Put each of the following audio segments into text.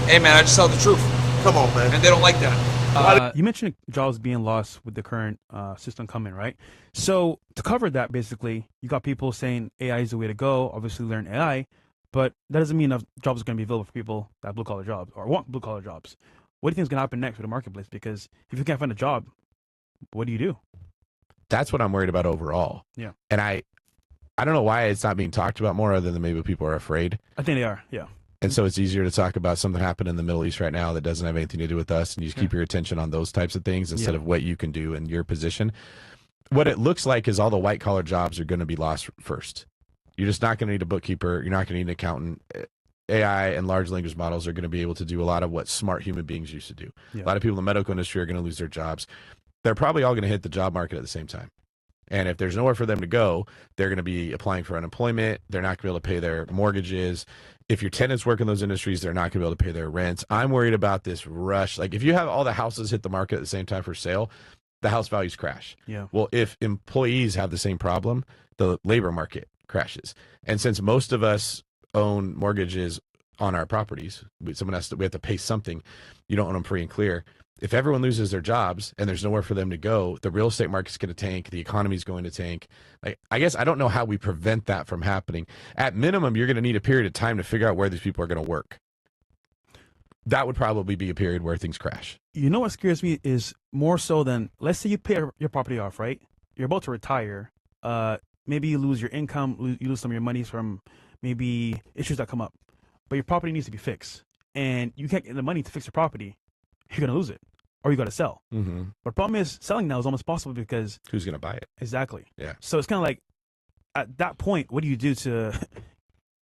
Hey man, I just tell the truth, Come on, man. and they don't like that. You mentioned jobs being lost with the current system coming, right? So to cover that, basically, you got people saying AI is the way to go. Obviously, learn AI, but that doesn't mean enough jobs are going to be available for people that have blue collar jobs or want blue collar jobs. What do you think is going to happen next with the marketplace? Because if you can't find a job, what do you do? That's what I'm worried about overall. Yeah. And I don't know why it's not being talked about more other than maybe people are afraid. I think they are. Yeah. And so it's easier to talk about something happening in the Middle East right now that doesn't have anything to do with us. And you just keep your attention on those types of things instead of what you can do in your position. What it looks like is all the white collar jobs are going to be lost first. You're just not going to need a bookkeeper. You're not going to need an accountant. AI and large language models are going to be able to do a lot of what smart human beings used to do. Yeah. A lot of people in the medical industry are going to lose their jobs. They're probably all going to hit the job market at the same time. And if there's nowhere for them to go, they're going to be applying for unemployment. They're not going to be able to pay their mortgages. If your tenants work in those industries, they're not going to be able to pay their rents. I'm worried about this rush. Like if you have all the houses hit the market at the same time for sale, the house values crash. Yeah. Well, if employees have the same problem, the labor market crashes. And since most of us own mortgages on our properties, we have to pay something. You don't own them free and clear. If everyone loses their jobs and there's nowhere for them to go, the real estate market's going to tank. The economy's going to tank. Like, I guess I don't know how we prevent that from happening. At minimum, you're going to need a period of time to figure out where these people are going to work. That would probably be a period where things crash. You know what scares me is more so than, let's say you pay your property off, right? You're about to retire. Maybe you lose your income, you lose some of your money from maybe issues that come up. But your property needs to be fixed. And you can't get the money to fix your property. You're going to lose it. Or you got to sell. Mm-hmm. But the problem is selling now is almost possible because... Who's going to buy it? Exactly. Yeah. So it's kind of like, at that point, what do you do to...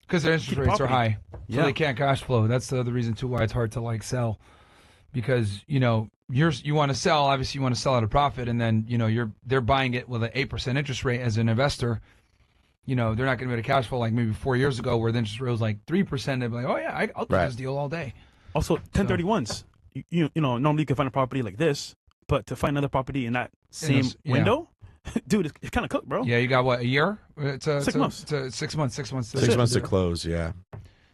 Because their interest rates are high, so Yeah. they can't cash flow. That's the other reason too why it's hard to like sell, because you want to sell. Obviously, you want to sell at a profit, and then they're buying it with an 8% interest rate as an investor. They're not going to be able to cash flow like maybe 4 years ago where the interest rate was like 3%. They'd be like, oh yeah, I'll do this deal all day. Also, 1031s. Normally you can find a property like this, but to find another property in that same window, dude, it's kind of cooked, bro. Yeah, you got what, a year? 6 months. 6 months. 6 months. 6 months to close. Yeah.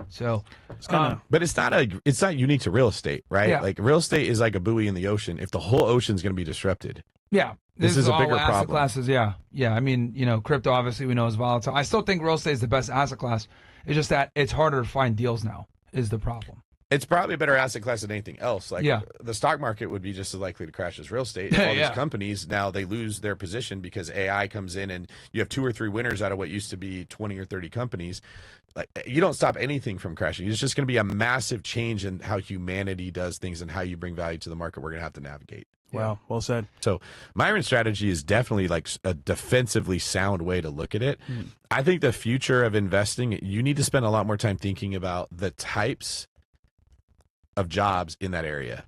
So It's kind of... But it's not unique to real estate, right? Yeah. Like real estate is like a buoy in the ocean. If the whole ocean's going to be disrupted, yeah, this is a all bigger asset problem. classes. Yeah. I mean, crypto obviously we know is volatile. I still think real estate is the best asset class. It's just that it's harder to find deals now is the problem. it's probably a better asset class than anything else. Like the stock market would be just as likely to crash as real estate. All these companies now they lose their position because AI comes in and you have 2 or 3 winners out of what used to be 20 or 30 companies. Like you don't stop anything from crashing. It's just going to be a massive change in how humanity does things and how you bring value to the market. We're going to have to navigate. Wow, well said. So Myron strategy is definitely like a defensively sound way to look at it. I think the future of investing, you need to spend a lot more time thinking about the types of jobs in that area.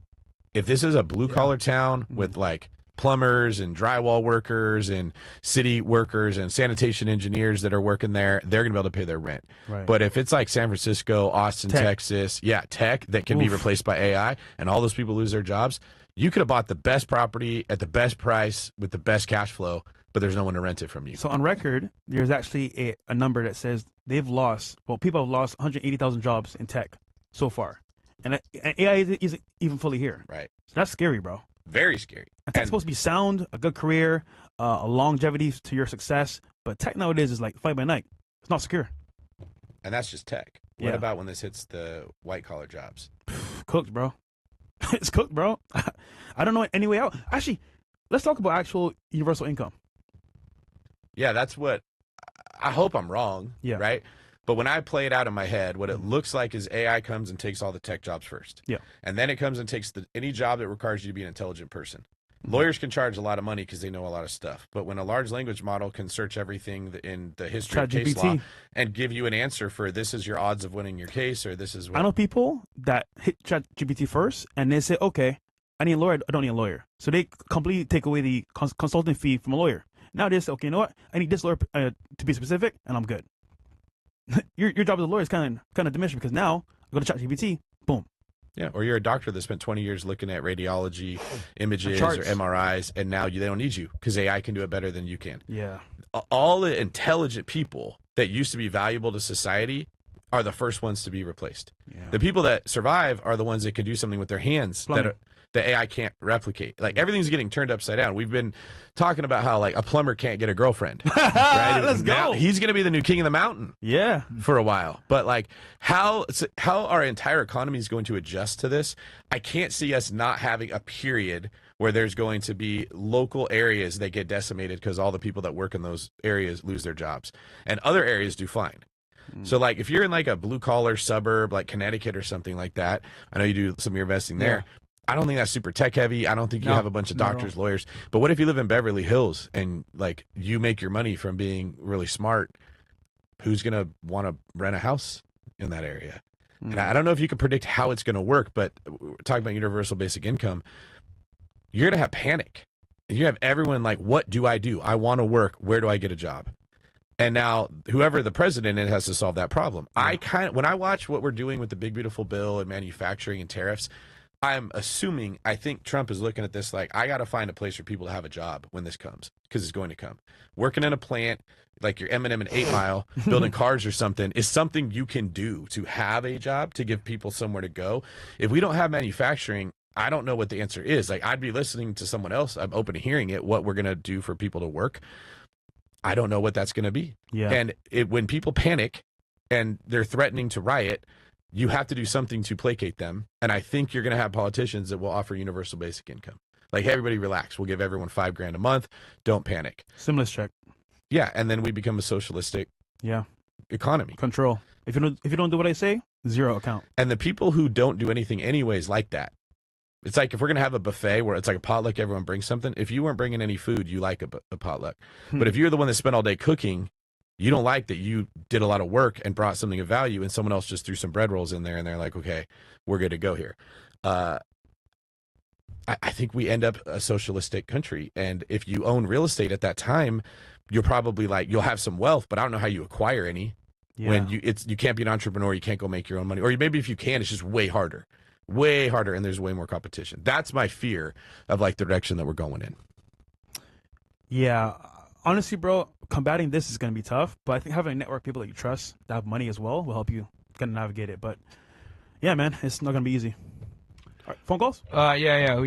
If this is a blue collar town with like plumbers and drywall workers and city workers and sanitation engineers that are working there, they're going to be able to pay their rent. Right. But if it's like San Francisco, Austin, Texas, tech that can be replaced by AI and all those people lose their jobs, you could have bought the best property at the best price with the best cash flow, but there's no one to rent it from you. So on record, there's actually a number that says people have lost 180,000 jobs in tech so far. And AI isn't even fully here. Right. So that's scary, bro. Very scary. And tech's supposed to be sound, a good career, a longevity to your success. But tech nowadays is like fly by night. It's not secure. And that's just tech. What about when this hits the white collar jobs? Cooked, bro. It's cooked, bro. I don't know any way out. Actually, let's talk about actual universal income. Yeah, that's what I hope I'm wrong. Yeah. Right. But when I play it out in my head, what it looks like is AI comes and takes all the tech jobs first. Yeah. And then it comes and takes any job that requires you to be an intelligent person. Lawyers can charge a lot of money because they know a lot of stuff. But when a large language model can search everything in the history of case law and give you an answer for this is your odds of winning your case or this is what... I know people that hit ChatGPT first and they say, okay, I need a lawyer. I don't need a lawyer. So they completely take away the consulting fee from a lawyer. Now they say, okay, you know what? I need this lawyer to be specific and I'm good. your job as a lawyer is kind of diminished because now I go to ChatGPT, boom. Yeah, or you're a doctor that spent 20 years looking at radiology images or MRIs, and now they don't need you because AI can do it better than you can. Yeah. All the intelligent people that used to be valuable to society are the first ones to be replaced. Yeah. The people that survive are the ones that can do something with their hands Plumbing. that AI can't replicate. Like everything's getting turned upside down. We've been talking about how like a plumber can't get a girlfriend. Right? Let's Now, go. he's going to be the new king of the mountain Yeah. for a while. But like how our entire economy is going to adjust to this, I can't see us not having a period where there's going to be local areas that get decimated because all the people that work in those areas lose their jobs and other areas do fine. So like if you're in like a blue collar suburb like Connecticut or something like that, I know you do some of your investing there. I don't think that's super tech heavy. I don't think you No, have a bunch of not at doctors, lawyers. But what if you live in Beverly Hills and like you make your money from being really smart? Who's going to want to rent a house in that area? And I don't know if you can predict how it's going to work, but we're talking about universal basic income. You're going to have panic. And you have everyone like, what do? I want to work. Where do I get a job? And now whoever the president is has to solve that problem. When I watch what we're doing with the big beautiful bill and manufacturing and tariffs, I think Trump is looking at this like, I got to find a place for people to have a job when this comes, because it's going to come. Working in a plant like your M&M and 8 Mile, building cars or something, is something you can do to have a job, to give people somewhere to go. If we don't have manufacturing, I don't know what the answer is. Like, I'd be listening to someone else. I'm open to hearing it, what we're going to do for people to work. I don't know what that's going to be. Yeah. And when people panic and they're threatening to riot, you have to do something to placate them. And I think you're going to have politicians that will offer universal basic income. Like, hey, everybody relax. We'll give everyone $5,000 a month. Don't panic. Stimulus check. Yeah. And then we become a socialistic Yeah. economy. Control. If you don't do what I say, zero account. And the people who don't do anything anyways like that. It's like if we're going to have a buffet where it's like a potluck, everyone brings something. If you weren't bringing any food, you like a potluck. But if you're the one that spent all day cooking, you don't like that you did a lot of work and brought something of value and someone else just threw some bread rolls in there and they're like, okay, we're good to go here. I think we end up a socialistic country. And if you own real estate at that time, you're probably like, you'll have some wealth, but I don't know how you acquire any. Yeah. When you can't be an entrepreneur, you can't go make your own money. Or maybe if you can, it's just way harder, and there's way more competition. That's my fear of like the direction that we're going in. Yeah. Honestly, bro, combating this is going to be tough, but I think having a network of people that you trust that have money as well will help you kind of navigate it. But yeah, man, it's not going to be easy. All right, phone calls? Yeah.